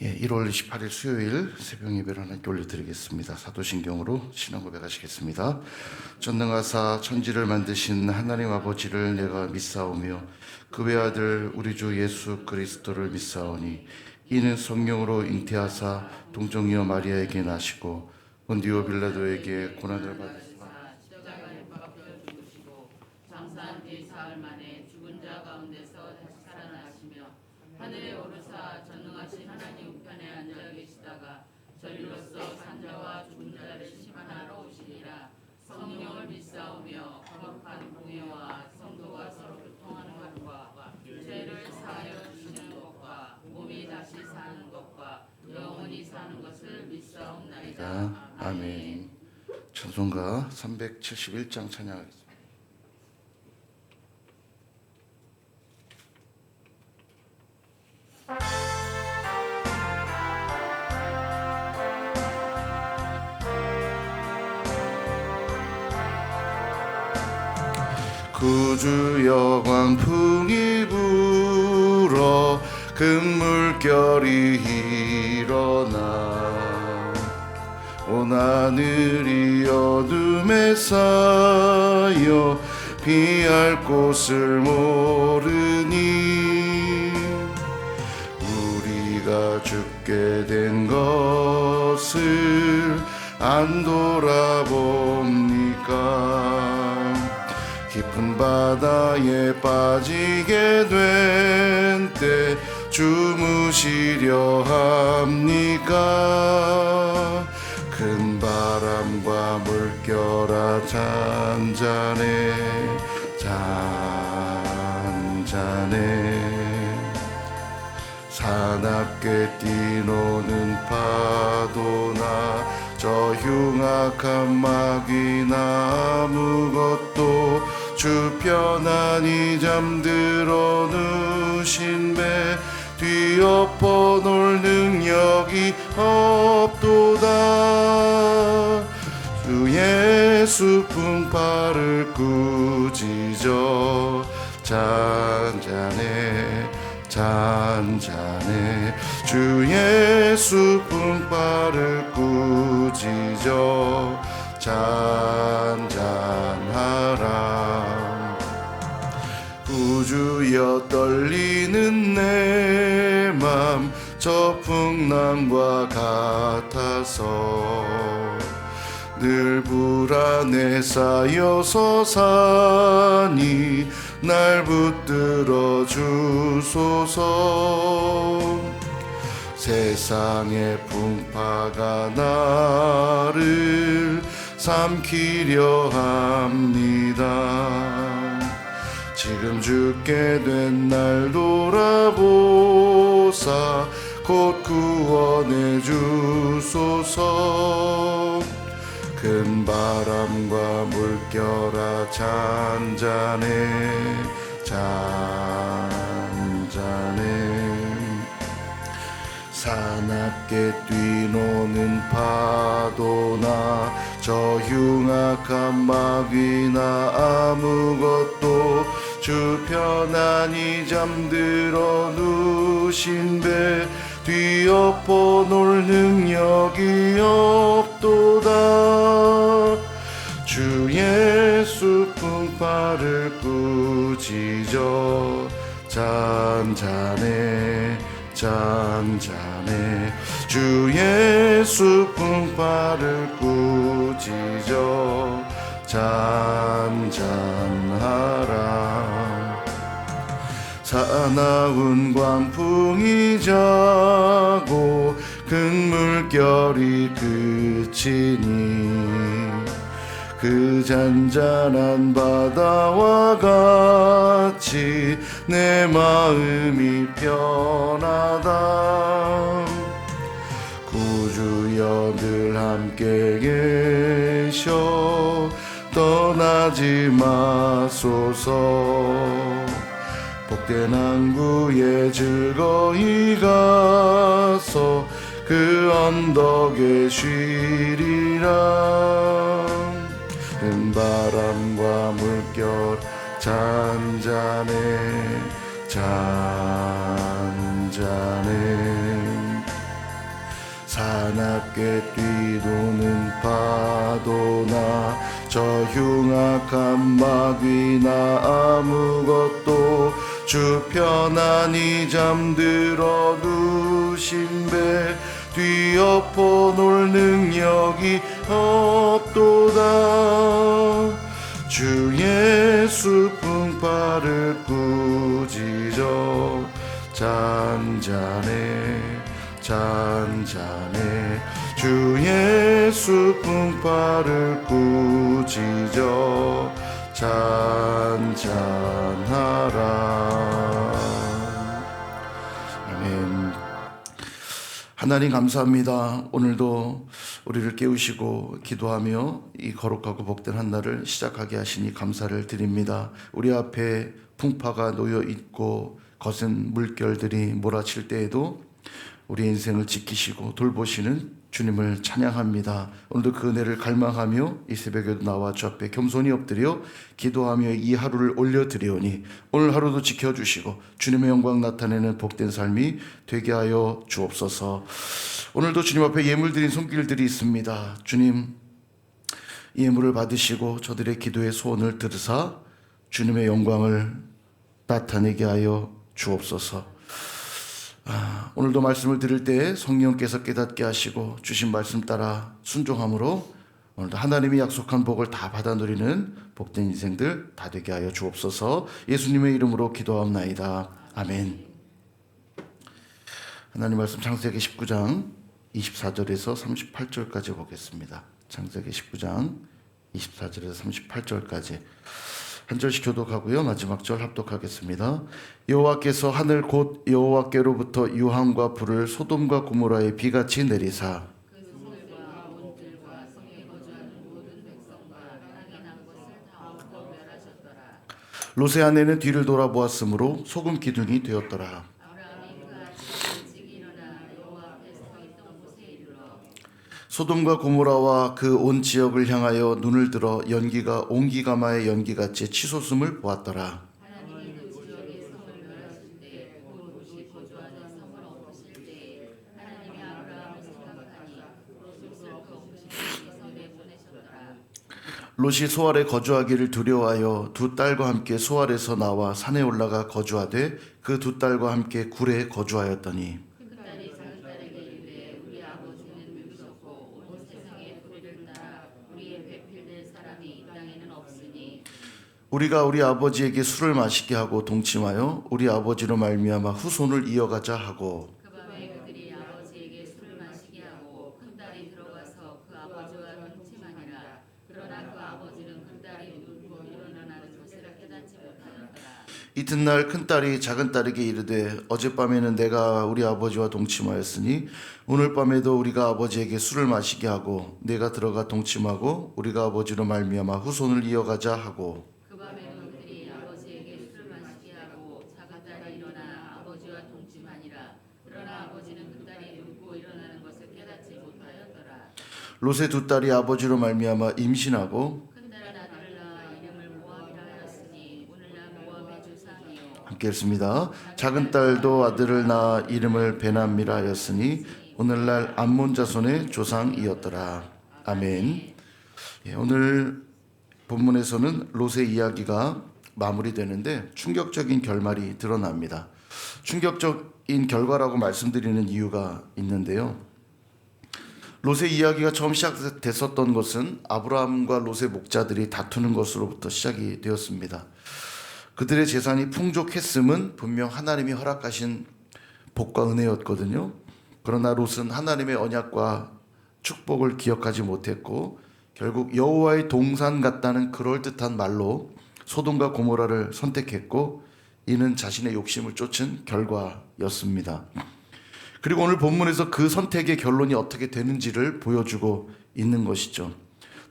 1월 28일 수요일 새벽 예배를 하나님께 올려드리겠습니다. 사도신경으로 신앙 고백하시겠습니다. 전능하사 천지를 만드신 하나님 아버지를 내가 믿사오며 그 외아들 우리 주 예수 그리스도를 믿사오니 이는 성령으로 잉태하사 동정이여 마리아에게 나시고 본디오 빌라도에게 고난을 받으시고 장사한 뒤 사흘 만에 죽은 자 가운데서 다시 살아나시며 하늘에 오르사 전능하신 하나님 우편에 앉아 계시다가 저리로서 산자와 죽은 자를 심판하러 오시리라. 성령을 믿사오며 거룩한 공예와 성도가 서로 교통하는 것과 죄를 사하여 주시는 것과 몸이 다시 사는 것과 영원히 사는 것을 믿사옵나이다. 아멘. 찬송가 371장 찬양하겠습니다. 구주여 광풍이 불어 금물결이 일어나 온 하늘이 어둠에 쌓여 피할 곳을 모르니 우리가 죽게 된 것을 안 돌아봅니까? 깊은 바다에 빠지게 된 때 주무시려 합니까? 큰 바람과 물결아 잔잔해 잔잔해 사납게 뛰노는 파도나 저 흉악한 마귀나 아무것도 주 편안히 잠들어 누신 배 뒤엎어 놓을 능력이 없도다. 주 예수 풍파를 꾸짖어 잔잔해 잔잔해 주 예수 풍파를 꾸짖어 잔잔하라. 구주여 떨리는 내 맘 저 풍랑과 같아서 늘 불안에 쌓여서 사니 날 붙들어 주소서. 세상의 풍파가 나를 삼키려 합니다. 지금 죽게 된 날 돌아보사 곧 구원해 주소서. 큰 바람과 물결아 잔잔해 잔잔해 사납게 뛰노는 파도나 저 흉악한 마귀나 아무것도 주 편안히 잠들어 누신 배 뒤엎어 놓을 능력이 없도다. 주 예수 풍파를 꾸짖어 잔잔해 잔잔해 주 예수 풍파를 꾸짖어 잔잔하라. 사나운 광풍이 자고 큰 물결이 그치니 그 잔잔한 바다와 같이 내 마음이 편하다. 구주여 늘 함께 계셔 떠나지 마소서. 복된 항구에 즐거이 가서 그 언덕에 쉬리라. 큰 바람과 물결 잔잔해 잔잔해 사납게 뛰도는 파도나 저 흉악한 마귀나 아무것도 주 편안히 잠들어 누신 배 뒤엎어 놓을 능력이 없도다. 주 예수 풍파를 꾸짖어 잔잔해 잔잔해 주 예수 풍파를 꾸짖어 잔잔하라. 아멘. 하나님 감사합니다. 오늘도 우리를 깨우시고 기도하며 이 거룩하고 복된 한 날을 시작하게 하시니 감사를 드립니다. 우리 앞에 풍파가 놓여 있고 거센 물결들이 몰아칠 때에도 우리 인생을 지키시고 돌보시는 주님을 찬양합니다. 오늘도 그 은혜를 갈망하며 이 새벽에도 나와 주 앞에 겸손히 엎드려 기도하며 이 하루를 올려드리오니 오늘 하루도 지켜주시고 주님의 영광 나타내는 복된 삶이 되게 하여 주옵소서. 오늘도 주님 앞에 예물 드린 손길들이 있습니다. 주님, 이 예물을 받으시고 저들의 기도의 소원을 들으사 주님의 영광을 나타내게 하여 주옵소서. 오늘도 말씀을 들을 때 성령께서 깨닫게 하시고 주신 말씀 따라 순종함으로 오늘도 하나님이 약속한 복을 다 받아 누리는 복된 인생들 다 되게 하여 주옵소서. 예수님의 이름으로 기도하옵나이다. 아멘. 하나님 말씀 창세기 19장 24절에서 38절까지 보겠습니다. 창세기 19장 24절에서 38절까지 한 절씩 교독하고요. 마지막 절 합독하겠습니다. 여호와께서 하늘 곧 여호와께로부터 유황과 불을 소돔과 고모라에 비같이 내리사 그 소들과 온들과 성에 거주하는 모든 백성과 땅에 난 것을 다 엎어 멸하셨더라. 롯의 아내는 뒤를 돌아보았으므로 소금 기둥이 되었더라. 아브라함이 그 아침에 일찍 일어나 여호와 앞에 서 있던 곳에 이르러 소돔과 고모라와 그 온 지역을 향하여 눈을 들어 연기가 옹기가마의 연기같이 치솟음을 보았더라. 하나님이 그 지역의 성을 멸하실 때 그 롯이 거주하는 성을 엎으실 때에 하나님이 아브라함을 생각하니 롯을 슬퍼 엎으시기 위해서 내보내셨더라. 롯이 소알에 거주하기를 두려워하여 두 딸과 함께 소알에서 나와 산에 올라가 거주하되 그 두 딸과 함께 굴에 거주하였더니 큰 딸이 작은 딸에게 이르되 우리 아버지는 늙으셨고 온 세상의 불의를 따라 우리의 배필될 사람이 이 땅에는 없으니 우리가 우리 아버지에게 술을 마시게 하고 동침하여 우리 아버지로 말미암아 후손을 이어가자 하고 그 밤에 그들이 아버지에게 술을 마시게 하고 큰 딸이 들어가서 그 아버지와 동침하니라. 그러나 그 아버지는 큰 딸이 눕고 일어나는 것을 깨닫지 못하였더라. 이튿날 큰딸이 작은딸에게 이르되 어젯밤에는 내가 우리 아버지와 동침하였으니 오늘 밤에도 우리가 아버지에게 술을 마시게 하고 내가 들어가 동침하고 우리가 아버지로 말미암아 후손을 이어가자 하고 그 밤에도 그들이 아버지에게 술을 마시게 하고 작은 딸이 일어나 아버지와 동침하니라. 그러나 아버지는 큰 딸이 눕고 일어나는 것을 깨닫지 못하였더라. 롯의 두 딸이 아버지로 말미암아 임신하고 큰 딸은 아들을 낳아 이름을 모압이라 하였으니 오늘날 모압의 조상이요 함께 읽습니다. 작은 딸도 아들을 낳아 이름을 베남이라 하였으니 오늘날 암몬 자손의 조상이었더라. 아멘. 예, 오늘 본문에서는 롯의 이야기가 마무리되는데 충격적인 결말이 드러납니다. 충격적인 결과라고 말씀드리는 이유가 있는데요. 롯의 이야기가 처음 시작됐었던 것은 아브라함과 롯의 목자들이 다투는 것으로부터 시작이 되었습니다. 그들의 재산이 풍족했음은 분명 하나님이 허락하신 복과 은혜였거든요. 그러나 롯은 하나님의 언약과 축복을 기억하지 못했고 결국 여호와의 동산 같다는 그럴듯한 말로 소돔과 고모라를 선택했고 이는 자신의 욕심을 쫓은 결과였습니다. 그리고 오늘 본문에서 그 선택의 결론이 어떻게 되는지를 보여주고 있는 것이죠.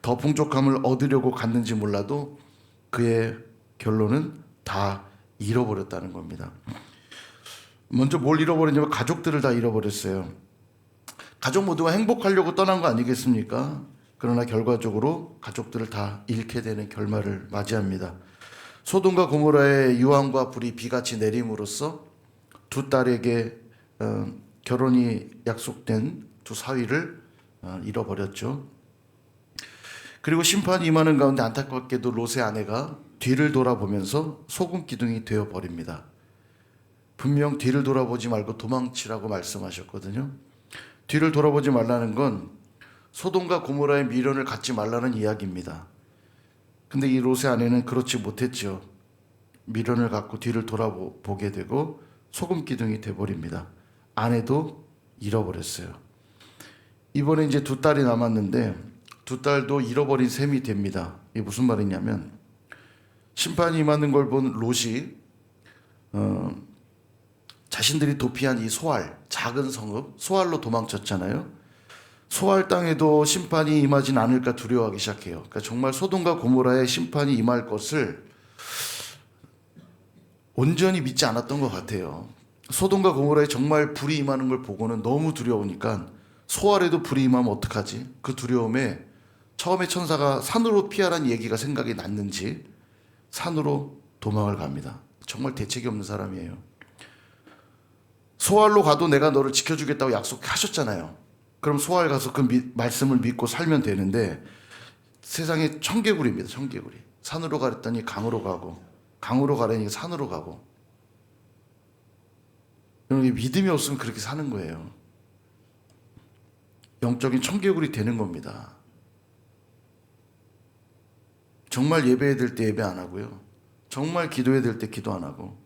더 풍족함을 얻으려고 갔는지 몰라도 그의 결론은 다 잃어버렸다는 겁니다. 먼저 뭘 잃어버렸냐면 가족들을 다 잃어버렸어요. 가족 모두가 행복하려고 떠난 거 아니겠습니까? 그러나 결과적으로 가족들을 다 잃게 되는 결말을 맞이합니다. 소돔과 고모라의 유황과 불이 비같이 내림으로써 두 딸에게 결혼이 약속된 두 사위를 잃어버렸죠. 그리고 심판이 임하는 가운데 안타깝게도 롯의 아내가 뒤를 돌아보면서 소금 기둥이 되어 버립니다. 분명 뒤를 돌아보지 말고 도망치라고 말씀하셨거든요. 뒤를 돌아보지 말라는 건 소돔과 고모라의 미련을 갖지 말라는 이야기입니다. 근데 이 롯의 아내는 그렇지 못했죠. 미련을 갖고 뒤를 돌아보게 되고 소금 기둥이 돼버립니다. 아내도 잃어버렸어요. 이번에 이제 두 딸이 남았는데 두 딸도 잃어버린 셈이 됩니다. 이게 무슨 말이냐면 심판이 임하는 걸 본 롯이 자신들이 도피한 이 소알, 작은 성읍 소알로 도망쳤잖아요. 소알 땅에도 심판이 임하진 않을까 두려워하기 시작해요. 그러니까 정말 소돔과 고모라의 심판이 임할 것을 온전히 믿지 않았던 것 같아요. 소돔과 고모라에 정말 불이 임하는 걸 보고는 너무 두려우니까 소알에도 불이 임하면 어떡하지? 그 두려움에 처음에 천사가 산으로 피하라는 얘기가 생각이 났는지 산으로 도망을 갑니다. 정말 대책이 없는 사람이에요. 소알로 가도 내가 너를 지켜주겠다고 약속하셨잖아요. 그럼 소알 가서 그 말씀을 믿고 살면 되는데 세상에 청개구리입니다. 청개구리. 산으로 가랬더니 강으로 가고 강으로 가려니 산으로 가고. 여러분 믿음이 없으면 그렇게 사는 거예요. 영적인 청개구리 되는 겁니다. 정말 예배해야 될 때 예배 안 하고요. 정말 기도해야 될 때 기도 안 하고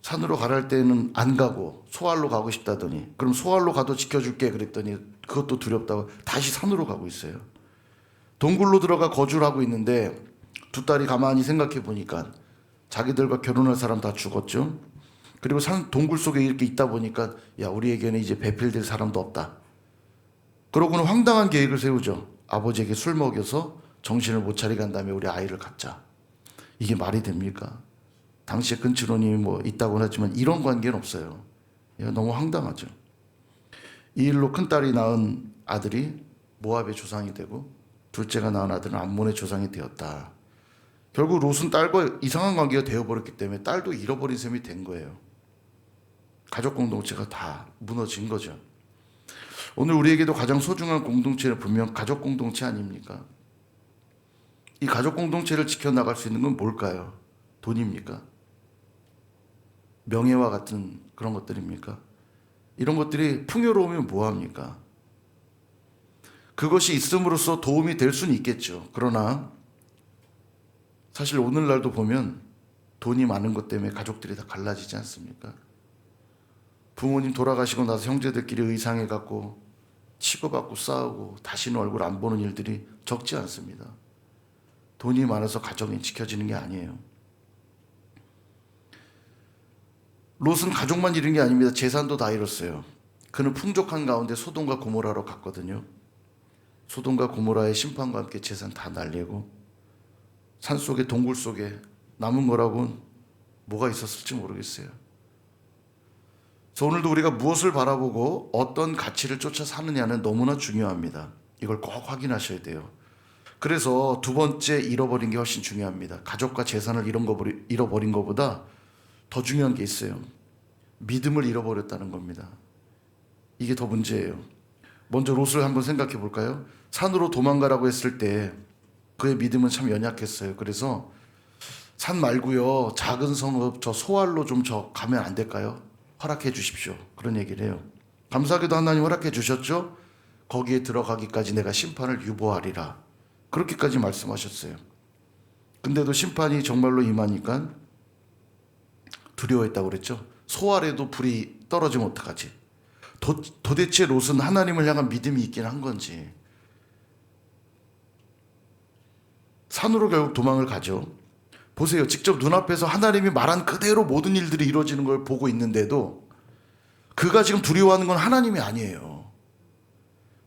산으로 가라 할 때는 안 가고 소알로 가고 싶다더니 그럼 소알로 가도 지켜줄게 그랬더니 그것도 두렵다고 다시 산으로 가고 있어요. 동굴로 들어가 거주를 하고 있는데 두 딸이 가만히 생각해 보니까 자기들과 결혼할 사람 다 죽었죠. 그리고 동굴 속에 이렇게 있다 보니까 야 우리에게는 이제 배필될 사람도 없다. 그러고는 황당한 계획을 세우죠. 아버지에게 술 먹여서 정신을 못 차리게 한 다음에 우리 아이를 갖자. 이게 말이 됩니까? 당시에 근친혼이 뭐 있다고는 하지만 이런 관계는 없어요. 이거 너무 황당하죠. 이 일로 큰딸이 낳은 아들이 모압의 조상이 되고 둘째가 낳은 아들은 암몬의 조상이 되었다. 결국 롯은 딸과 이상한 관계가 되어버렸기 때문에 딸도 잃어버린 셈이 된 거예요. 가족 공동체가 다 무너진 거죠. 오늘 우리에게도 가장 소중한 공동체는 분명 가족 공동체 아닙니까? 이 가족 공동체를 지켜나갈 수 있는 건 뭘까요? 돈입니까? 명예와 같은 그런 것들입니까? 이런 것들이 풍요로우면 뭐합니까? 그것이 있음으로써 도움이 될 수는 있겠죠. 그러나 사실 오늘날도 보면 돈이 많은 것 때문에 가족들이 다 갈라지지 않습니까? 부모님 돌아가시고 나서 형제들끼리 의상해갖고 치고받고 싸우고 다시는 얼굴 안 보는 일들이 적지 않습니다. 돈이 많아서 가정이 지켜지는 게 아니에요. 롯은 가족만 잃은 게 아닙니다. 재산도 다 잃었어요. 그는 풍족한 가운데 소돔과 고모라로 갔거든요. 소돔과 고모라의 심판과 함께 재산 다 날리고 산속에 동굴 속에 남은 거라고는 뭐가 있었을지 모르겠어요. 그래서 오늘도 우리가 무엇을 바라보고 어떤 가치를 쫓아 사느냐는 너무나 중요합니다. 이걸 꼭 확인하셔야 돼요. 그래서 두 번째 잃어버린 게 훨씬 중요합니다. 가족과 재산을 잃어버린 것보다 더 중요한 게 있어요. 믿음을 잃어버렸다는 겁니다. 이게 더 문제예요. 먼저 롯을 한번 생각해 볼까요? 산으로 도망가라고 했을 때 그의 믿음은 참 연약했어요. 그래서 산 말고요 작은 성읍 저 소알로 좀 가면 안 될까요? 허락해 주십시오. 그런 얘기를 해요. 감사하게도 하나님 허락해 주셨죠. 거기에 들어가기까지 내가 심판을 유보하리라. 그렇게까지 말씀하셨어요. 근데도 심판이 정말로 임하니까 두려워했다고 그랬죠. 소알에도 불이 떨어지면 어떡하지? 도대체 롯은 하나님을 향한 믿음이 있긴 한 건지. 산으로 결국 도망을 가죠. 보세요. 직접 눈앞에서 하나님이 말한 그대로 모든 일들이 이루어지는 걸 보고 있는데도 그가 지금 두려워하는 건 하나님이 아니에요.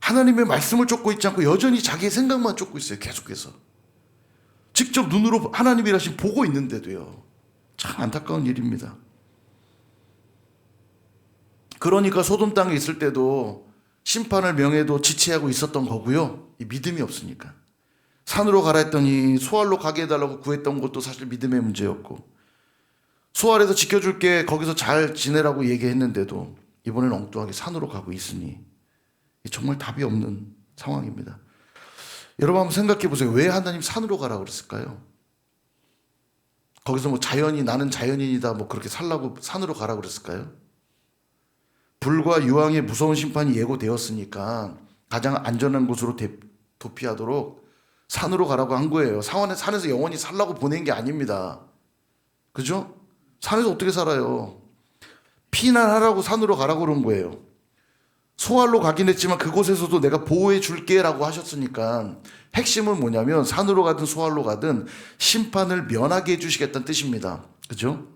하나님의 말씀을 쫓고 있지 않고 여전히 자기의 생각만 쫓고 있어요. 계속해서. 직접 눈으로 하나님이 하신 보고 있는데도요. 참 안타까운 일입니다. 그러니까 소돔 땅에 있을 때도 심판을 명예도 지체하고 있었던 거고요. 이 믿음이 없으니까. 산으로 가라 했더니 소알로 가게 해달라고 구했던 것도 사실 믿음의 문제였고, 소알에서 지켜줄게 거기서 잘 지내라고 얘기했는데도 이번엔 엉뚱하게 산으로 가고 있으니 정말 답이 없는 상황입니다. 여러분 한번 생각해 보세요. 왜 하나님 산으로 가라 그랬을까요? 거기서 뭐 자연이 나는 자연인이다 뭐 그렇게 살라고 산으로 가라 그랬을까요? 불과 유황의 무서운 심판이 예고되었으니까 가장 안전한 곳으로 도피하도록 산으로 가라고 한 거예요. 산에서 영원히 살라고 보낸 게 아닙니다. 그죠? 산에서 어떻게 살아요? 피난하라고 산으로 가라고 그런 거예요. 소알로 가긴 했지만 그곳에서도 내가 보호해 줄게라고 하셨으니까 핵심은 뭐냐면 산으로 가든 소알로 가든 심판을 면하게 해주시겠다는 뜻입니다. 그죠?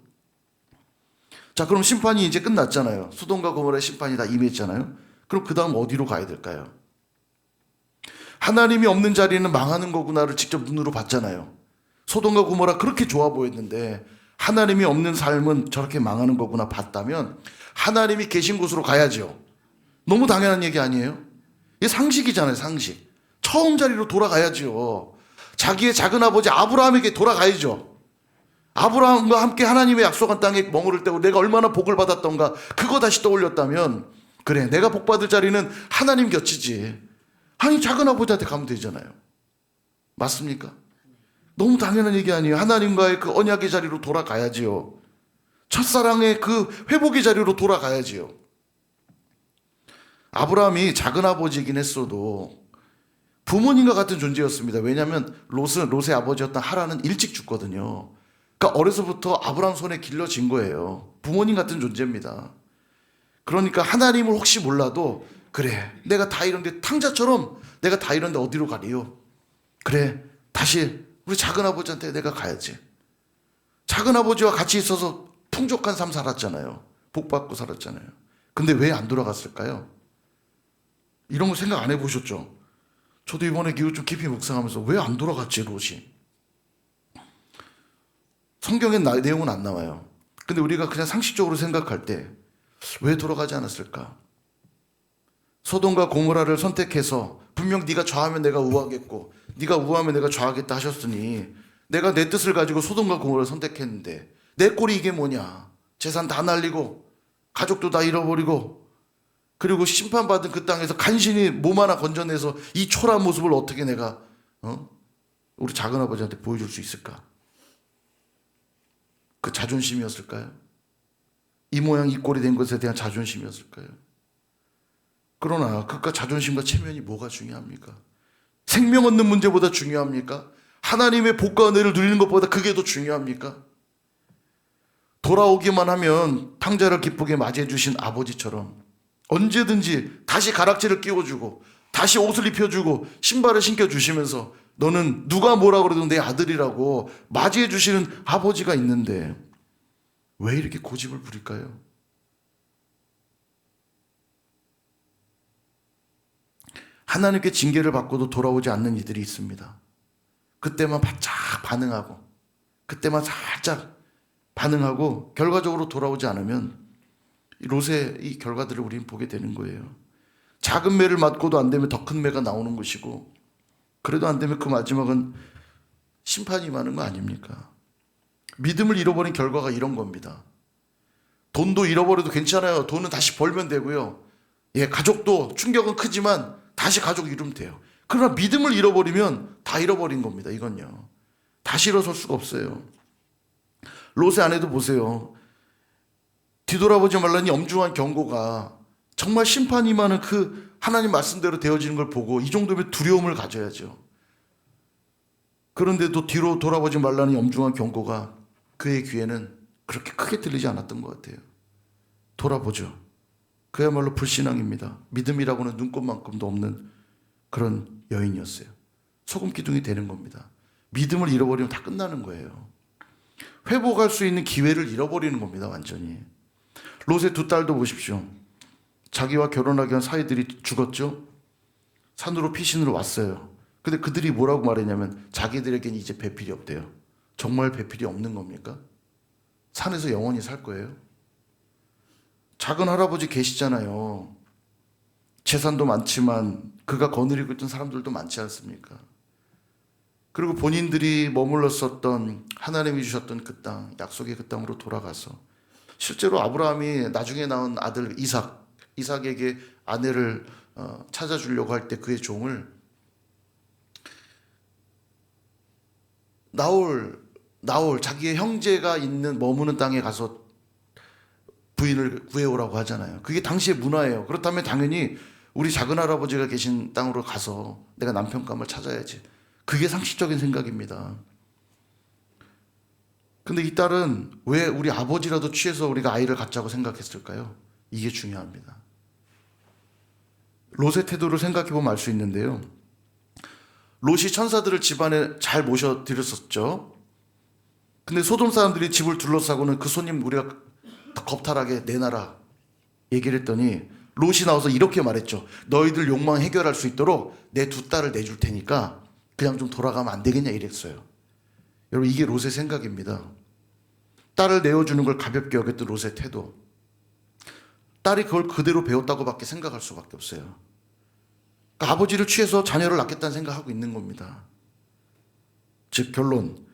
자, 그럼 심판이 이제 끝났잖아요. 소돔과 고모라의 심판이 다 임했잖아요. 그럼 그 다음 어디로 가야 될까요? 하나님이 없는 자리는 망하는 거구나를 직접 눈으로 봤잖아요. 소돔과 고모라 그렇게 좋아 보였는데 하나님이 없는 삶은 저렇게 망하는 거구나 봤다면 하나님이 계신 곳으로 가야죠. 너무 당연한 얘기 아니에요? 이게 상식이잖아요, 상식. 처음 자리로 돌아가야죠. 자기의 작은아버지 아브라함에게 돌아가야죠. 아브라함과 함께 하나님의 약속한 땅에 머무를 때고 내가 얼마나 복을 받았던가 그거 다시 떠올렸다면 그래, 내가 복 받을 자리는 하나님 곁이지. 아니, 작은아버지한테 가면 되잖아요. 맞습니까? 너무 당연한 얘기 아니에요. 하나님과의 그 언약의 자리로 돌아가야지요. 첫사랑의 그 회복의 자리로 돌아가야지요. 아브라함이 작은아버지이긴 했어도 부모님과 같은 존재였습니다. 왜냐하면 롯의 아버지였던 하란은 일찍 죽거든요. 그러니까 어려서부터 아브라함 손에 길러진 거예요. 부모님 같은 존재입니다. 그러니까 하나님을 혹시 몰라도 그래, 내가 다 이런데 탕자처럼 내가 다 이런데 어디로 가리요? 그래, 다시 우리 작은아버지한테 내가 가야지. 작은아버지와 같이 있어서 풍족한 삶 살았잖아요. 복 받고 살았잖아요. 근데 왜 안 돌아갔을까요? 이런 거 생각 안 해보셨죠? 저도 이번에 좀 깊이 묵상하면서 왜 안 돌아갔지, 롯이? 성경엔 내용은 안 나와요. 근데 우리가 그냥 상식적으로 생각할 때 왜 돌아가지 않았을까? 소돔과 고모라를 선택해서 분명 네가 좌하면 내가 우하겠고 네가 우하면 내가 좌하겠다 하셨으니 내가 내 뜻을 가지고 소돔과 고모라를 선택했는데 내 꼴이 이게 뭐냐? 재산 다 날리고 가족도 다 잃어버리고 그리고 심판받은 그 땅에서 간신히 몸 하나 건져내서 이 초라한 모습을 어떻게 내가 우리 작은아버지한테 보여줄 수 있을까? 그 자존심이었을까요? 이 모양 이 꼴이 된 것에 대한 자존심이었을까요? 그러나 그깟 자존심과 체면이 뭐가 중요합니까? 생명 얻는 문제보다 중요합니까? 하나님의 복과 은혜를 누리는 것보다 그게 더 중요합니까? 돌아오기만 하면 탕자를 기쁘게 맞이해 주신 아버지처럼 언제든지 다시 가락지를 끼워주고 다시 옷을 입혀주고 신발을 신겨주시면서 너는 누가 뭐라 그래도 내 아들이라고 맞이해 주시는 아버지가 있는데 왜 이렇게 고집을 부릴까요? 하나님께 징계를 받고도 돌아오지 않는 이들이 있습니다. 그때만 바짝 반응하고 그때만 살짝 반응하고 결과적으로 돌아오지 않으면 롯의 이 결과들을 우리는 보게 되는 거예요. 작은 매를 맞고도 안 되면 더 큰 매가 나오는 것이고 그래도 안 되면 그 마지막은 심판이 임하는 거 아닙니까? 믿음을 잃어버린 결과가 이런 겁니다. 돈도 잃어버려도 괜찮아요. 돈은 다시 벌면 되고요. 예, 가족도 충격은 크지만 다시 가족 이루면 돼요. 그러나 믿음을 잃어버리면 다 잃어버린 겁니다. 이건요. 다시 일어설 수가 없어요. 롯의 아내도 보세요. 뒤돌아보지 말라니 엄중한 경고가 정말 심판이 임하는 그 하나님 말씀대로 되어지는 걸 보고 이 정도면 두려움을 가져야죠. 그런데도 뒤로 돌아보지 말라는 엄중한 경고가 그의 귀에는 그렇게 크게 들리지 않았던 것 같아요. 돌아보죠. 그야말로 불신앙입니다. 믿음이라고는 눈꼽만큼도 없는 그런 여인이었어요. 소금 기둥이 되는 겁니다. 믿음을 잃어버리면 다 끝나는 거예요. 회복할 수 있는 기회를 잃어버리는 겁니다. 완전히. 롯의 두 딸도 보십시오. 자기와 결혼하기 위한 사이들이 죽었죠. 산으로 피신으로 왔어요. 근데 그들이 뭐라고 말했냐면 자기들에게는 이제 배필이 없대요. 정말 배필이 없는 겁니까? 산에서 영원히 살 거예요? 작은 할아버지 계시잖아요. 재산도 많지만 그가 거느리고 있던 사람들도 많지 않습니까? 그리고 본인들이 머물렀었던 하나님이 주셨던 그 땅, 약속의 그 땅으로 돌아가서 실제로 아브라함이 나중에 낳은 아들 이삭, 이삭에게 아내를 찾아주려고 할 때 그의 종을 나올 자기의 형제가 있는 머무는 땅에 가서 부인을 구해오라고 하잖아요. 그게 당시의 문화예요. 그렇다면 당연히 우리 작은 할아버지가 계신 땅으로 가서 내가 남편감을 찾아야지. 그게 상식적인 생각입니다. 근데 이 딸은 왜 우리 아버지라도 취해서 우리가 아이를 갖자고 생각했을까요? 이게 중요합니다. 롯의 태도를 생각해 보면 알 수 있는데요. 롯이 천사들을 집안에 잘 모셔드렸었죠. 근데 소돔 사람들이 집을 둘러싸고는 그 손님 우리가 겁탈하게 내놔라 얘기를 했더니 롯이 나와서 이렇게 말했죠. 너희들 욕망 해결할 수 있도록 내 두 딸을 내줄 테니까 그냥 좀 돌아가면 안 되겠냐 이랬어요. 여러분 이게 롯의 생각입니다. 딸을 내어주는 걸 가볍게 여겼던 롯의 태도. 딸이 그걸 그대로 배웠다고밖에 생각할 수밖에 없어요. 그러니까 아버지를 취해서 자녀를 낳겠다는 생각하고 있는 겁니다. 즉 결론,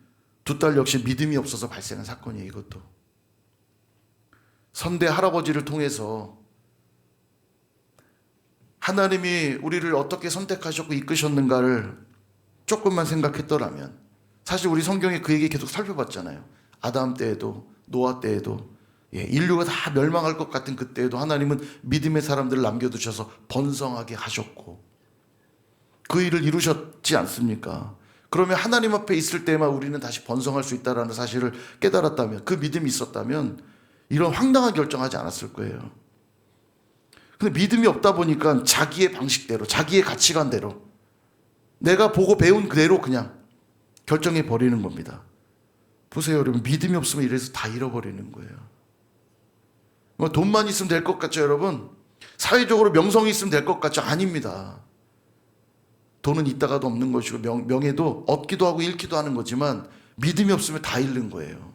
두 딸 역시 믿음이 없어서 발생한 사건이에요. 이것도 선대 할아버지를 통해서 하나님이 우리를 어떻게 선택하셨고 이끄셨는가를 조금만 생각했더라면, 사실 우리 성경에 그 얘기 계속 살펴봤잖아요. 아담 때에도 노아 때에도 인류가 다 멸망할 것 같은 그때에도 하나님은 믿음의 사람들을 남겨두셔서 번성하게 하셨고 그 일을 이루셨지 않습니까? 그러면 하나님 앞에 있을 때만 우리는 다시 번성할 수 있다는 사실을 깨달았다면, 그 믿음이 있었다면 이런 황당한 결정하지 않았을 거예요. 근데 믿음이 없다 보니까 자기의 방식대로, 자기의 가치관대로, 내가 보고 배운 그대로 그냥 결정해 버리는 겁니다. 보세요, 여러분. 믿음이 없으면 이래서 다 잃어버리는 거예요. 뭐 돈만 있으면 될 것 같죠, 여러분? 사회적으로 명성이 있으면 될 것 같죠? 아닙니다. 돈은 있다가도 없는 것이고 명예도 얻기도 하고 잃기도 하는 거지만 믿음이 없으면 다 잃는 거예요.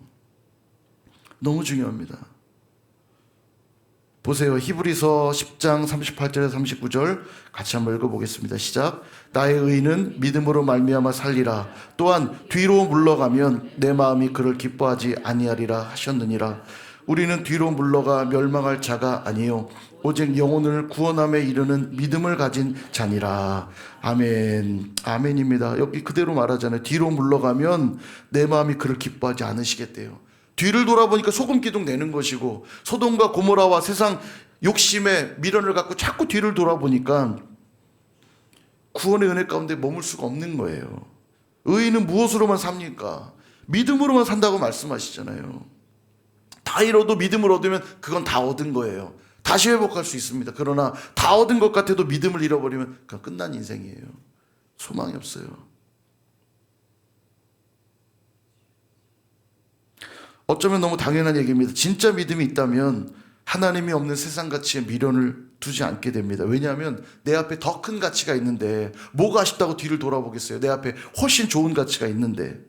너무 중요합니다. 보세요. 히브리서 10장 38절에서 39절 같이 한번 읽어보겠습니다. 시작. 나의 의는 믿음으로 말미암아 살리라. 또한 뒤로 물러가면 내 마음이 그를 기뻐하지 아니하리라 하셨느니라. 우리는 뒤로 물러가 멸망할 자가 아니요 오직 영혼을 구원함에 이르는 믿음을 가진 자니라. 아멘. 아멘입니다. 여기 그대로 말하잖아요. 뒤로 물러가면 내 마음이 그를 기뻐하지 않으시겠대요. 뒤를 돌아보니까 소금 기둥 내는 것이고, 소돔과 고모라와 세상 욕심에 미련을 갖고 자꾸 뒤를 돌아보니까 구원의 은혜 가운데 머물 수가 없는 거예요. 의인은 무엇으로만 삽니까? 믿음으로만 산다고 말씀하시잖아요. 다 잃어도 믿음을 얻으면 그건 다 얻은 거예요. 다시 회복할 수 있습니다. 그러나 다 얻은 것 같아도 믿음을 잃어버리면 그건 끝난 인생이에요. 소망이 없어요. 어쩌면 너무 당연한 얘기입니다. 진짜 믿음이 있다면 하나님이 없는 세상 가치에 미련을 두지 않게 됩니다. 왜냐하면 내 앞에 더 큰 가치가 있는데 뭐가 아쉽다고 뒤를 돌아보겠어요. 내 앞에 훨씬 좋은 가치가 있는데.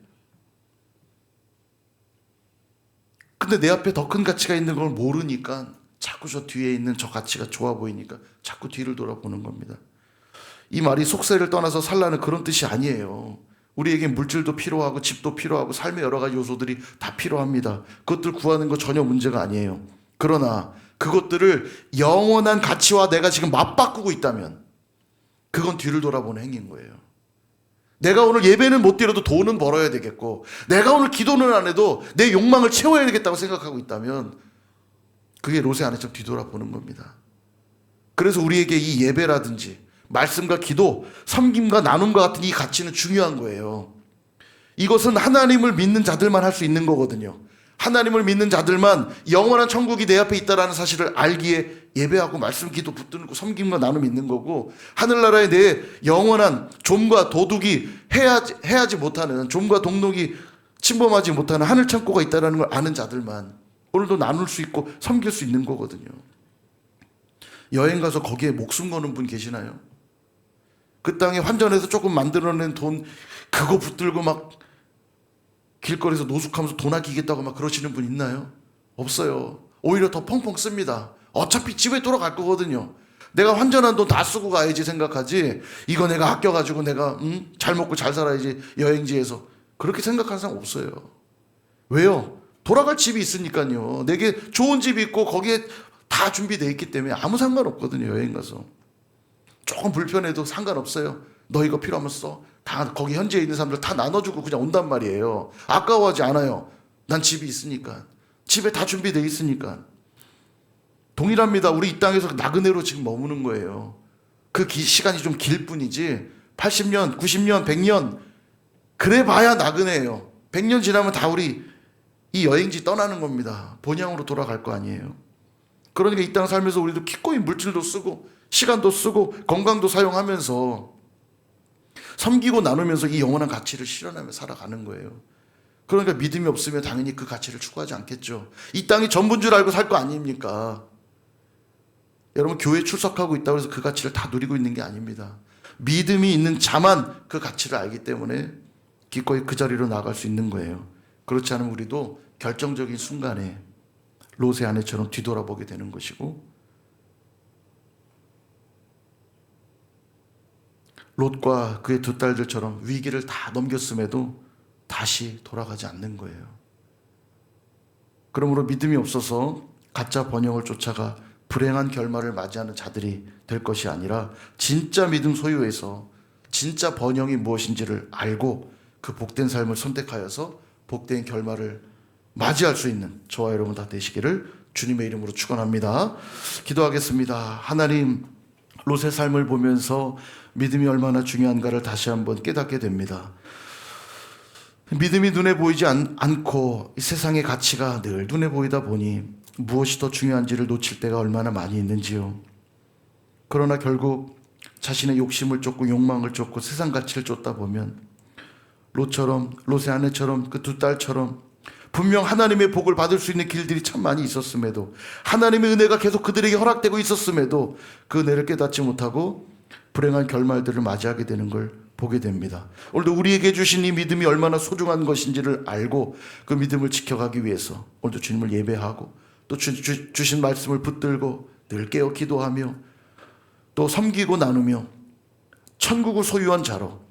근데 내 앞에 더 큰 가치가 있는 걸 모르니까 자꾸 저 뒤에 있는 저 가치가 좋아 보이니까 자꾸 뒤를 돌아보는 겁니다. 이 말이 속세를 떠나서 살라는 그런 뜻이 아니에요. 우리에게 물질도 필요하고 집도 필요하고 삶의 여러 가지 요소들이 다 필요합니다. 그것들 구하는 거 전혀 문제가 아니에요. 그러나 그것들을 영원한 가치와 내가 지금 맞바꾸고 있다면 그건 뒤를 돌아보는 행위인 거예요. 내가 오늘 예배는 못 드려도 돈은 벌어야 되겠고, 내가 오늘 기도는 안 해도 내 욕망을 채워야 되겠다고 생각하고 있다면 그게 롯의 아내처럼 뒤돌아보는 겁니다. 그래서 우리에게 이 예배라든지 말씀과 기도, 섬김과 나눔과 같은 이 가치는 중요한 거예요. 이것은 하나님을 믿는 자들만 할 수 있는 거거든요. 하나님을 믿는 자들만 영원한 천국이 내 앞에 있다는 사실을 알기에 예배하고 말씀, 기도, 붙들고 섬김과 나눔이 있는 거고, 하늘나라에 내 영원한 좀과 도둑이 해하지 못하는, 좀과 동독이 침범하지 못하는 하늘 창고가 있다는 걸 아는 자들만 오늘도 나눌 수 있고 섬길 수 있는 거거든요. 여행 가서 거기에 목숨 거는 분 계시나요? 그 땅에 환전해서 조금 만들어낸 돈 그거 붙들고 막 길거리에서 노숙하면서 돈 아끼겠다고 막 그러시는 분 있나요? 없어요. 오히려 더 펑펑 씁니다. 어차피 집에 돌아갈 거거든요. 내가 환전한 돈 다 쓰고 가야지 생각하지, 이거 내가 아껴가지고 내가 잘 먹고 잘 살아야지 여행지에서, 그렇게 생각하는 사람 없어요. 왜요? 돌아갈 집이 있으니까요. 내게 좋은 집이 있고 거기에 다 준비되어 있기 때문에 아무 상관없거든요. 여행 가서 조금 불편해도 상관없어요. 너 이거 필요하면 써. 다 거기 현지에 있는 사람들 다 나눠주고 그냥 온단 말이에요. 아까워하지 않아요. 난 집이 있으니까. 집에 다 준비되어 있으니까. 동일합니다. 우리 이 땅에서 나그네로 지금 머무는 거예요. 그 시간이 좀 길 뿐이지 80년, 90년, 100년 그래 봐야 나그네예요. 100년 지나면 다 우리 이 여행지 떠나는 겁니다. 본향으로 돌아갈 거 아니에요. 그러니까 이 땅 살면서 우리도 기꺼이 물질도 쓰고 시간도 쓰고 건강도 사용하면서 섬기고 나누면서 이 영원한 가치를 실현하며 살아가는 거예요. 그러니까 믿음이 없으면 당연히 그 가치를 추구하지 않겠죠. 이 땅이 전부인 줄 알고 살 거 아닙니까? 여러분 교회 출석하고 있다고 해서 그 가치를 다 누리고 있는 게 아닙니다. 믿음이 있는 자만 그 가치를 알기 때문에 기꺼이 그 자리로 나갈 수 있는 거예요. 그렇지 않으면 우리도 결정적인 순간에 롯의 아내처럼 뒤돌아보게 되는 것이고 롯과 그의 두 딸들처럼 위기를 다 넘겼음에도 다시 돌아가지 않는 거예요. 그러므로 믿음이 없어서 가짜 번영을 쫓아가 불행한 결말을 맞이하는 자들이 될 것이 아니라 진짜 믿음 소유에서 진짜 번영이 무엇인지를 알고 그 복된 삶을 선택하여서 복된 결말을 맞이할 수 있는 저와 여러분 다 되시기를 주님의 이름으로 축원합니다. 기도하겠습니다. 하나님, 롯의 삶을 보면서 믿음이 얼마나 중요한가를 다시 한번 깨닫게 됩니다. 믿음이 눈에 보이지 않고 이 세상의 가치가 늘 눈에 보이다 보니 무엇이 더 중요한지를 놓칠 때가 얼마나 많이 있는지요. 그러나 결국 자신의 욕심을 쫓고 욕망을 쫓고 세상 가치를 쫓다 보면 롯의 아내처럼 그 두 딸처럼 분명 하나님의 복을 받을 수 있는 길들이 참 많이 있었음에도 하나님의 은혜가 계속 그들에게 허락되고 있었음에도 그 은혜를 깨닫지 못하고 불행한 결말들을 맞이하게 되는 걸 보게 됩니다. 오늘도 우리에게 주신 이 믿음이 얼마나 소중한 것인지를 알고 그 믿음을 지켜가기 위해서 오늘도 주님을 예배하고 또 주신 말씀을 붙들고 늘 깨어 기도하며 또 섬기고 나누며 천국을 소유한 자로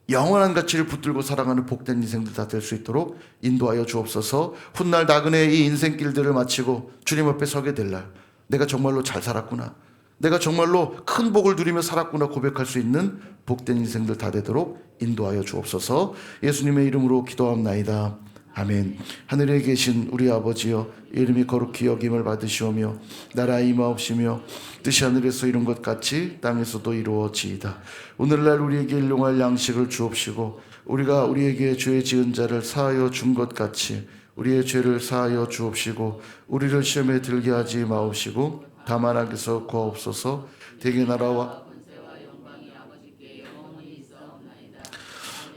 영원한 가치를 붙들고 살아가는 복된 인생들 다 될 수 있도록 인도하여 주옵소서. 훗날 나그네의 이 인생길들을 마치고 주님 앞에 서게 될 날 내가 정말로 잘 살았구나, 내가 정말로 큰 복을 누리며 살았구나 고백할 수 있는 복된 인생들 다 되도록 인도하여 주옵소서. 예수님의 이름으로 기도합나이다. 아멘. 하늘에 계신 우리 아버지여, 이름이 거룩히 여김을 받으시오며 나라의 임하옵시며 뜻이 하늘에서 이룬 것 같이 땅에서도 이루어지이다. 오늘날 우리에게 일용할 양식을 주옵시고 우리가 우리에게 죄 지은 자를 사하여 준 것 같이 우리의 죄를 사하여 주옵시고 우리를 시험에 들게 하지 마옵시고 다만 악에서 구하옵소서. 대개 나라와 권세와 영광이 아버지께 영원히 있사옵나이다.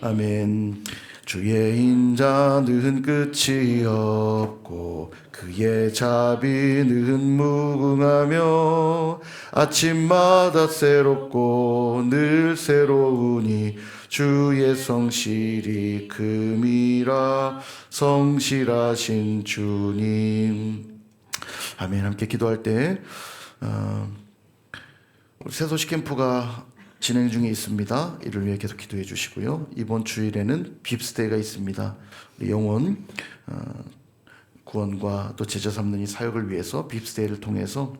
아멘. 주의 인자는 끝이 없고 그의 자비는 무궁하며 아침마다 새롭고 늘 새로우니 주의 성실이 금이라 성실하신 주님. 아멘. 함께 기도할 때 우리 새소식 캠프가 진행 중에 있습니다. 이를 위해 계속 기도해 주시고요. 이번 주일에는 빕스데이가 있습니다. 우리 영혼 구원과 또 제자 삼는 이 사역을 위해서 빕스데이를 통해서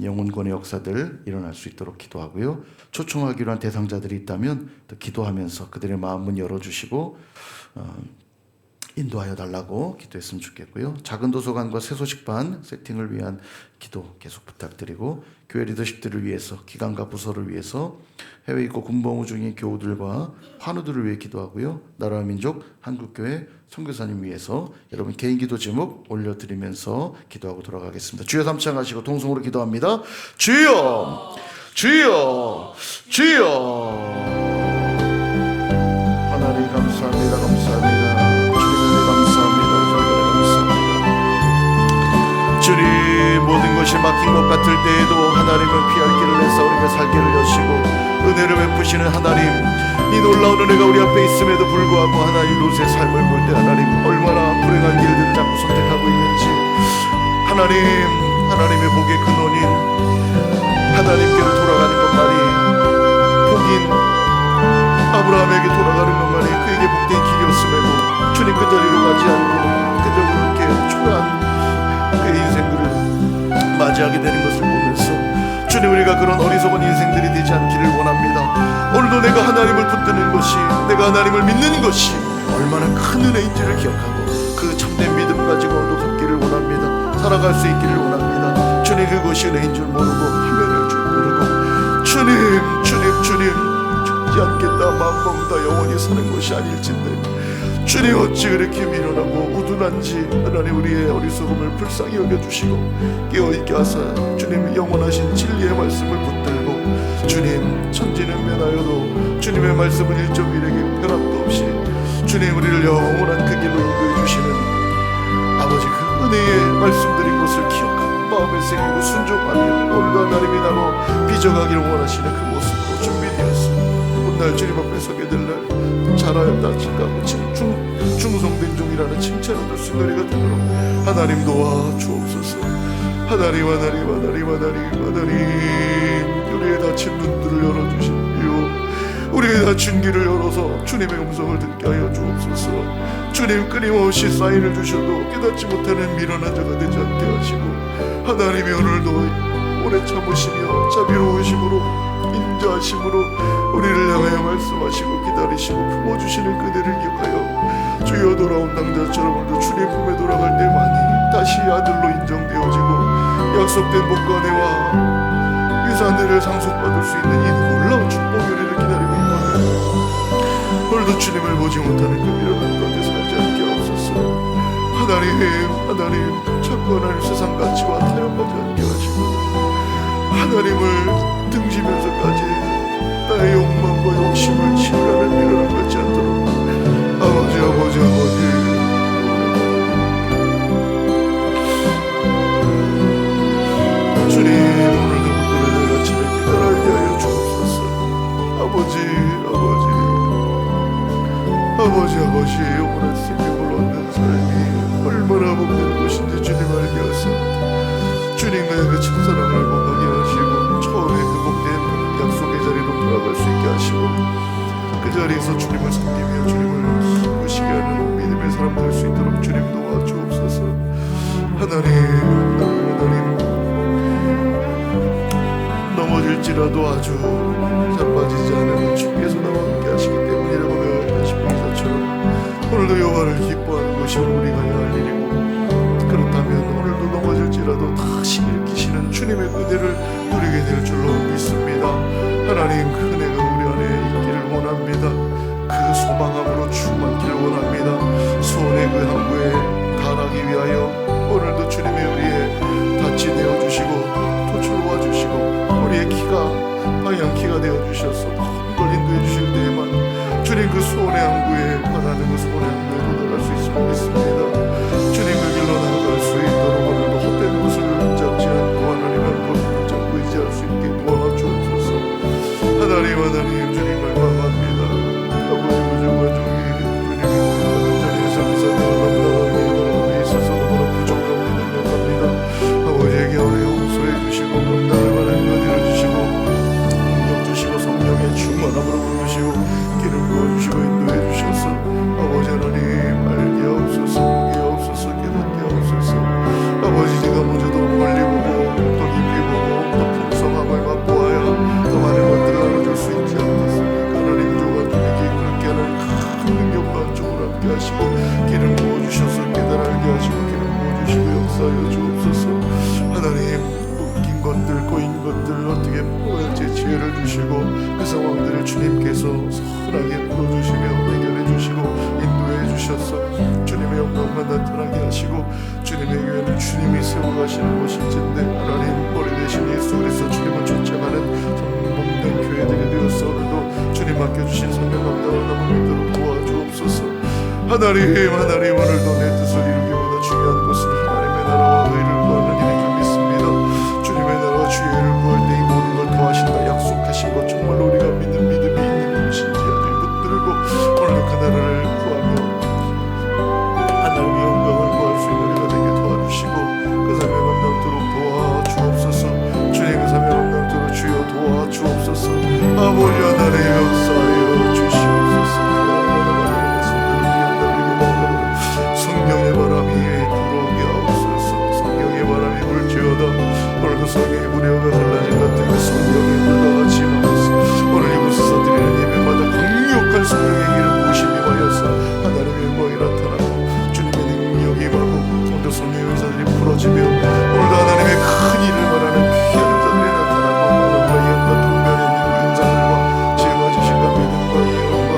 영혼권의 역사들 일어날 수 있도록 기도하고요. 초청하기로 한 대상자들이 있다면 또 기도하면서 그들의 마음문 열어주시고 인도하여 달라고 기도했으면 좋겠고요. 작은 도서관과 새소식반 세팅을 위한 기도 계속 부탁드리고 교회 리더십들을 위해서, 기관과 부서를 위해서, 해외 있고 군복무 중인 교우들과 환우들을 위해 기도하고요. 나라와 민족 한국교회 선교사님 위해서 여러분 개인 기도 제목 올려드리면서 기도하고 돌아가겠습니다. 주여 삼창하시고 통성으로 기도합니다. 주여, 주여, 주여. 하나님 감사합니다. 감사합니다. 주님, 모든 것이 막힌 것 같을 때에도 하나님은 피할 길을 내서 우리가 살기를 여시고 은혜를 베푸시는 하나님, 이 놀라운 은혜가 우리 앞에 있음에도 불구하고 하나님 롯의 삶을 볼 때 하나님 얼마나 불행한 길들을 자꾸 선택하고 있는지, 하나님의 복의 근원인 하나님께로 돌아가는 것만이, 복인 아브라함에게 돌아가는 것만이 그에게 복된 길이었음에도 주님 그 자리로 가지 않고 그저 그렇게 초라한 그의 인생들을 맞이하게 되는 것을 보면서 주님, 우리가 그런 어리석은 인생들이 되지 않기를 원합니다. 오늘도 내가 하나님을 붙드는 것이, 내가 하나님을 믿는 것이 얼마나 큰 은혜인지를 기억하고 그 참된 믿음 가지고 오늘도 걷기를 원합니다. 살아갈 수 있기를 원합니다. 주님, 그것이 은혜인 줄 모르고 하늘을 줄 모르고 주님 죽지 않겠다 마음 먹다 영원히 사는 것이 아닐진데 주님, 어찌 그렇게 미련하고 우둔한지 하나님, 우리의 어리석음을 불쌍히 여겨주시고 깨어있게 하사 주님 영원하신 진리의 말씀을 붙들고 주님, 천지는 변하여도 주님의 말씀은 1.1에게 변함도 없이 주님, 우리를 영원한 그 길로 인도해 주시는 아버지, 그 은혜의 말씀드린 것을 기억하고 마음에 새기고 순종하며 오늘도 하나님이 나로 빚어가기를 원하시는 그 모습으로 준비되었습니다. 훗날 주님 앞에 서게 될 날 잘하였다 칭하고 충성된 종이라는 칭찬을 얻을 수 있는 우리가 되도록 하나님 도와주옵소서. 하나님, 우리의 닫힌 눈들을 열어주시고 우리의 닫힌 귀를 열어서 주님의 음성을 듣게 하여 주옵소서. 주님, 끊임없이 사인을 주셔도 깨닫지 못하는 미련한 자가 되지 않게 하시고 하나님이 오늘도 오래 참으시며 자비로우심으로 인자하심으로 우리를 향하여 말씀하시고 기다리시고 품어주시는 그대를 기억하여 주여 돌아온 당자처럼 오늘도 주님 품에 돌아갈 때만이 다시 아들로 인정되어지고 약속된 복과 은혜와 유산들을 상속받을 수 있는 이 놀라운 축복의 은혜를 기다리고 있거든요. 오늘도 주님을 보지 못하는 그 미련한 가운데 살지 않게 하옵소서. 하나님, 자꾸 하나님 세상 가치와 타협하지 않게 하시고 하나님을 등지면서까지 나의 욕망과 욕심을 치우라는 미련을 갖지 않도록 아버지 주님, 오늘도 그들의 가치를 깨달게 하여 주옵소서. 아버지, 영원한 생명을 얻는 삶이 얼마나 복된 것인지 주님 알게 하사 주님과의 그 첫사랑을 건강히 하시고 처음에 그 복된 약속의 자리로 돌아갈 수 있게 하시고 그 자리에서 주님을 섬기며 주님을 기쁘시게 하는 믿음의 사람 될 수 있도록 주님 도와주옵소서. 하나님, 넘어질지라도 아주 잘 빠지지 않으면 주께서 나와 함께 하시기 때문이라고 배워있는 십봉자처럼 오늘도 여호와를 기뻐하는 것이 우리가 해야 할 일이고, 그렇다면 오늘도 넘어질지라도 다시 일으키시는 주님의 은혜를 누리게 될 줄로 믿습니다. 하나님, 그 은혜가 우리 안에 있기를 원합니다. 그 소망함으로 충만기를 원합니다. 소원의 그 항구에 달하기 위하여 오늘도 주님의 우리의 닻이 되어주시고 도출 놓아주시고 우리의 키가 방향키가 되어주셔서 걸 인도해 주실 때에만 주님, 그 소원의 항구에 바라는 그 소원의 항구에 도달할 수 있음을 믿습니다. 주님, 그 길로 나아갈 수 있도록 오늘도 헛된 것을 잡지 않고 하나님의 것을 잡고 의지할 수 있게 도와주옵소서. 하나님, 주님을 감사합니다. 아버지, 부족한 종이 주님이 자리에서 그 사명을 감당하기에 있어서 너무나 부족함을 능력합니다. 아버지에게 은혜 용서해 주시고 감당할 만한 은혜를 주시고 능력 주시고 성령의 충만함으로 부으시고 기름 부어주시고 인도해 주셔서 아버지 하나님, 알게 하옵소서, 보게 하옵소서, 깨닫게 하옵소서. 아버지, 제가 먼저도 멀리 보고 더 깊이 보고 더 풍성함을 맛보아야 더 많은 것들을 알아줄 수 있지 않겠습니까? 하나님, 부족한 종에게 그렇게 하는 큰 능력과 안정을 함께 하시고 기름 부어주셔서 깨달게 하시고 기름 부어주시고 역사하여 주옵소서. 하나님, 묶인 것들, 꼬인 것들 어떻게 풀어야지 지혜를 주시고 그 상황들을 주님께서 선하게 풀어주시며 해결해 주시고 인도해 주셔서 주님의 영광만 나타나게 하시고 주님의 교회는 주님이 세워가시는 것일진데 하나님, 머리 대신 예수 그리스도 주님을 쫓아가는 복된 교회들이 되어서 오늘도 주님 맡겨주신 사명 감당을 너무 믿도록 도와주옵소서. 하나님, 오늘도 내 뜻을 이루기보다 중요한 것은 하나님의 나라와 의를 구하는 일인 줄 믿습니다. 주님의 나라와 주의 의를 구할 때 이 모든 걸 더하신다 약속하신 것 정말로 우리가 믿는 믿음이 있는 것인지 아직 붙들고 오늘도 그 나라를 구하며 하나님의 영광을 구할 수 있는 우리가 되게 도와주시고 그 사명 감당토록 도와주옵소서. 주님, 그 사명 감당토록 주여 도와주옵소서. 아버지 하나님, 역사하여 주시옵소서. 성령의 바람이 들어오게 하옵소서. 성령의 바람이 불지어다 성의 우려가 갈라진 같은 그 성령의 물과 같이 임하여서 오늘 이곳에서 드리는 예배마다 강력한 성령의 기름 부으심이 임하여서 하나님의 영광이 나타나고 주님의 능력이 임하고 모든 성령의 은사들이 풀어지며 오늘도 하나님의 큰 일을 말하는 귀한 은사들이 나타나고 마음과 영과 통변의 능력자들과 지혜가 지식과 믿음과 예언과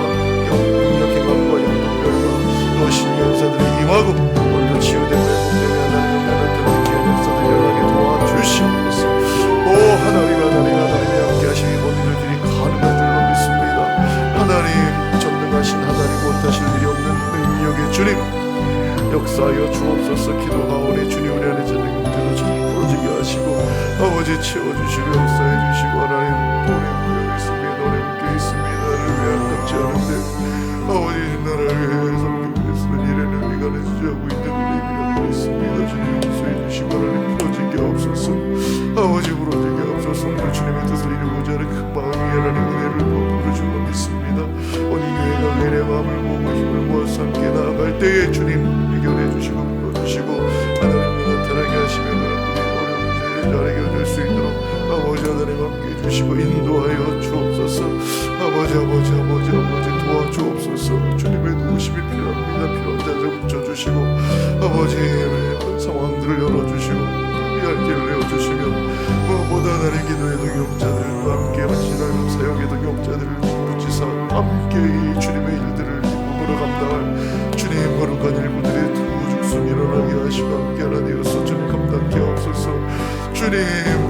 영능력의 감과 영통별과 또 신의 은사들이 임하고 오늘도 치유되고 회복되며 하나님의 나타나는 귀한 역사들이 일어나게 도와주시옵소서. 오 하나님이 함께 하시니 모든 일들이 가능한 줄로 믿습니다. 하나님 전능하신 하나님 못하실 일이 없는 능력의 주님 역사하여 주옵소서. 기도하오니 주님 우리 안에 전능 형제로 잘 풀어지게 하시고 아버지 채워주시고 역사해 주시고 하나님 노래 묶여 있습니다. 노래 묶여 있습니다. 나를 위해 아깝지 않은데 아버지 나를 위해 섬기고 있으면 일에는 의미가 내주자고 있는 우리에게 있습니다. 주님 용서해 주시고 하나님 풀어지게 없소서. 아버지 풀어지게 없소서. 오늘 주님의 뜻을 이루고자 하는 그 마음이 하나님 은혜를 부어주는 줄로 믿습니다. 온 교회가 은혜의 마음을 모으고 힘을 모아서 함께 나아갈 때에 주님 해결해 주시고 불러주시고 하나님과 나타나게 하시며 여러분들이 어려운 문제를 잘 해결될 수 있도록 아버지 하나님 함께 해주시고 인도하여 주옵소서. 아버지 도와주옵소서. 주님의 도우심이 필요합니다. 필요한 자들 붙여주시고 아버지의 상황들을 열어주시고 피할 길을 내어주시며 무엇보다 하나님 기도의 동역자들과 함께 하시나요. 사역의 동역자들을 붙이사 함께 이 주님의 일들을 기쁨으로 감당할 주님 거룩한 일꾼들의 두죽순 일어나게 하시고 함께하라 되어서 주님 감당케 하옵소서. 주님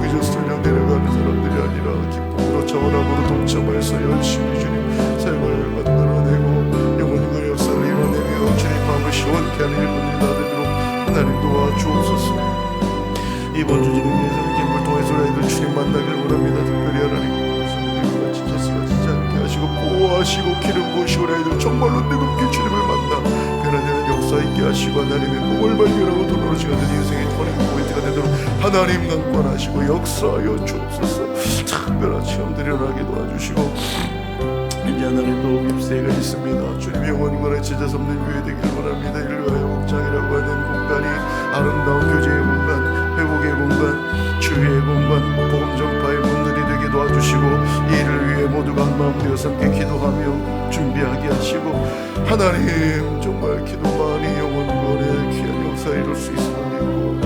그저 설령 내려가는 사람들이 아니라 기쁨으로 차원함으로 동참하여서 열심히 주님 사역을 만들어내고 영혼과 역사를 이뤄내며 주님 마음을 시원케 하는 일꾼들이 나되도록 하나님 도와주옵소서. 이번 주 주님께서 기쁨을 통해서 우리들 주님 만나기를 원합니다. 특별히 하나님 진짜 쓰러지지 않게 하시고 보호하시고 기름 부으시고 우리들 정말로 뜨겁게 주님을 만나 변화되는 역사 있게 하시고 하나님의 꿈을 발견하고 돌아오시는 인생의 터닝 포인트가 되도록 하나님 강권하시고 역사하여 주옵소서. 특별한 체험들이 일어나게 도와주시고 이제 하나님도 깁세가 있습니다. 주님의 영원권의 제자 삼는 교회 되기를 원합니다. 인류와의 목장이라고 하는 공간이 아름다운 교제의 공간, 회복의 공간, 치유의 공간, 복음 전파의 문들이 되게 도와주시고 이 일을 위해 모두가 한마음 되어서 함께 기도하며 준비하게 하시고 하나님 정말 기도만이 영원권의 귀한 역사에 이룰 수 있음을 믿고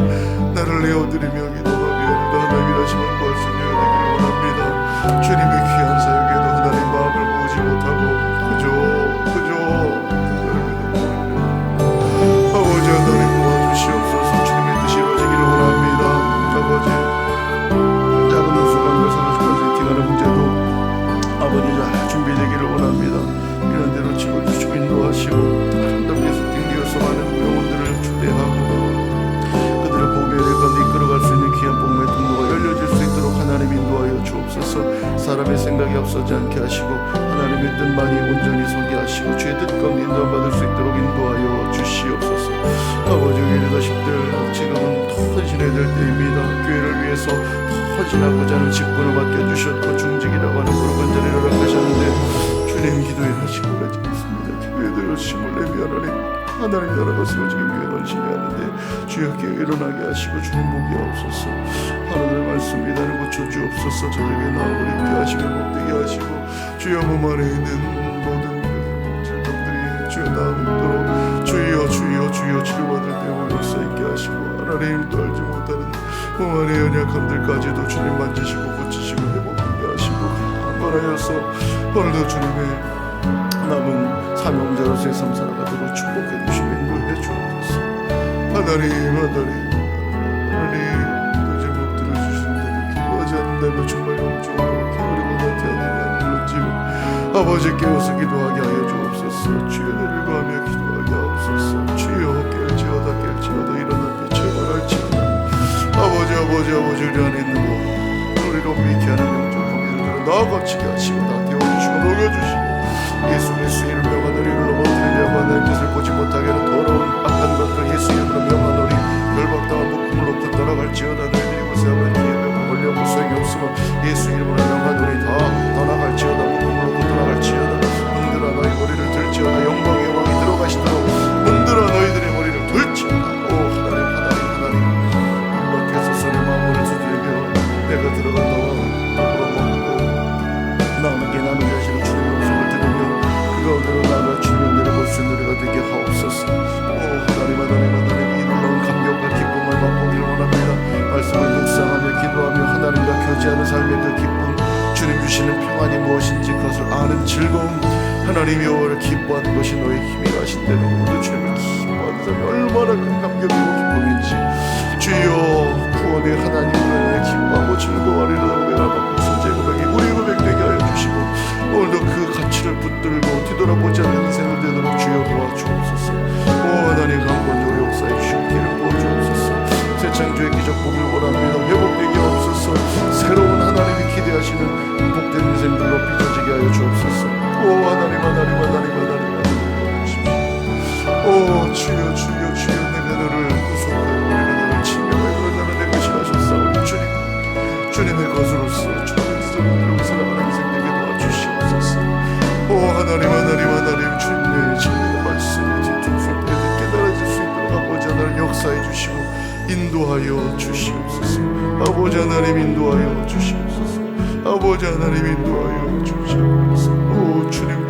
나를 내어드리며 기도하며 또 하나님 일하시는 말씀이 되기를 원합니다. 주님의 귀한 사역에도 하나님 마음을 모으지 못하고 그저 아버지 하나님 도와주시옵소서. 주님의 뜻이 이루어지기를 원합니다. 아버지 작은 수강과 사무실까지 기가는 문제도 아버지 잘 준비되기를 원합니다. 이런 대로 찍어주시고 인도하시고 아름답게 세팅되어서 많은 영혼들을 초대하고 그들을 복음의 가운데 이끌어갈 수 있는 귀한 복음의 통로가 열려질 수 있도록 하나님 인도하여 주옵소서. 사람의 생각이 앞서지 않게 하시고 하나님의 뜻만이 온전히 서게 하시고 주의 뜻 가운데 인도받을 수 있도록 인도하여 주시옵소서. 아버지 리더십들 지금은 헌신해야 될 때입니다. 교회를 위해서 헌신하고자 하는 직분을 맡겨주셨고 중직이라고 하는 그런 간절히 허락하셨는데 주님 기도에 하시고 가지 않습니다. 교회들 힘을 내며 하나님 나라가 세워지기 위해 헌신하는데 주여 교회 일어나게 하시고 주님 보게 하옵소서. 하나님의 말씀 이다는 고쳐 주옵소서. 저에게 나아오게 하시고 복되게 하시고 주여 몸 안에 있는 모든 질병들이 주여 나음 있도록 주여 치료받을 때 역사 있게 하시고 하나님 또 알지 못하는 몸 안의 연약함들까지도 주님 만지시고 고치시고 회복하게 하시고 강건하여서 오늘도 주님의 남은 사명자로서의 삶 살아가도록 축복해 주시고 인도해 주옵소서. 하나님 제목 들어주시는데도 기도하지 않는다면 정말 영적으로 게으르고 나태하는 일을 아버지 깨워서 기도하게 하여 주옵소서. 주여 너를 구하며 기도하게 하옵소서. 주여 깰지어다 일어나 빛을 발할지어다. 아버지 우리 안에 있는 것 우리로 미케 하는 영적 고민을 나아가치게 하시고 다 태워주시고 녹여주시고 예수 그리스도의 이름으로 명하노니 이를 넘어뜨리려고 하나님 뜻을 보지 못하게 하는 더러운 악한 것들 예수 이름으로 명하노니 결박당한 묶음을 놓고 떠나갈지어다. 너희들이 고생하는 기회하고 권력을 소용이 없으면 예수 이름으로 명하노니 다 떠나갈지어다. 묶음을 놓고 떠나갈지어다. 문들아 너희 머리를 들지어다. 영광의 왕이 들어가시도록 문들아 너희들의 머리를 들지어다. 오 하나님 불밖에서 손의 마음을 두들겨 우리가 들어가 너와 먹고 나누게 나눈 자신의 주님의 음성을 들으며 그 가운데로 나아가 주님의 은혜를 볼 수 있는 우리가 되게 하옵소서. 하나님 이 놀라운 감격과 기쁨을 맛보기를 원합니다. 말씀을 묵상하며 기도하며 하나님과 교제하는 삶의 그 기쁨, 주님 주시는 평안이 무엇인지 그것을 아는 즐거움, 하나님이 여호와를 기뻐하는 것이 너의 힘이 가신 대로 오늘도 주님을 기뻐하는 삶이 얼마나 큰 감격이고 기쁨인지 주여 구원의 하나님을 기뻐하고 즐거워하리라 고백하고 선제 고백이 우리 고백 되게 하여 주시고 오늘도 그 가치를 붙들고 뒤돌아보지 않는 인생을 되도록 주여 도와주옵소서. 오 하나님 강권적으로 역사해 주시고 길을 부어주옵소서. 새 창조의 기적 보길 원합니다. 회복되게 없소서. 새로운 하나님이 기대하시는 복된 인생들로 빚어지게 하여 주옵소서. 오 하나님 오 주여 내가 너를 구속하고 내가 너를 칭명하고 너는 내 것이 하셨사오니 주님의 것으로서 주님의 지적을 살아가는 인생 되게 도와주시옵소서. 오 하나님 주님의 진리의 말씀을 뒤통수를 빼듯 깨달아질 수 있도록 아버지 하나님 역사해 주시고 인도하여 주시옵소서. 아버지 하나님 인도하여 주시옵소서. 아버지 하나님 인도하여 주시옵소서. 오 주님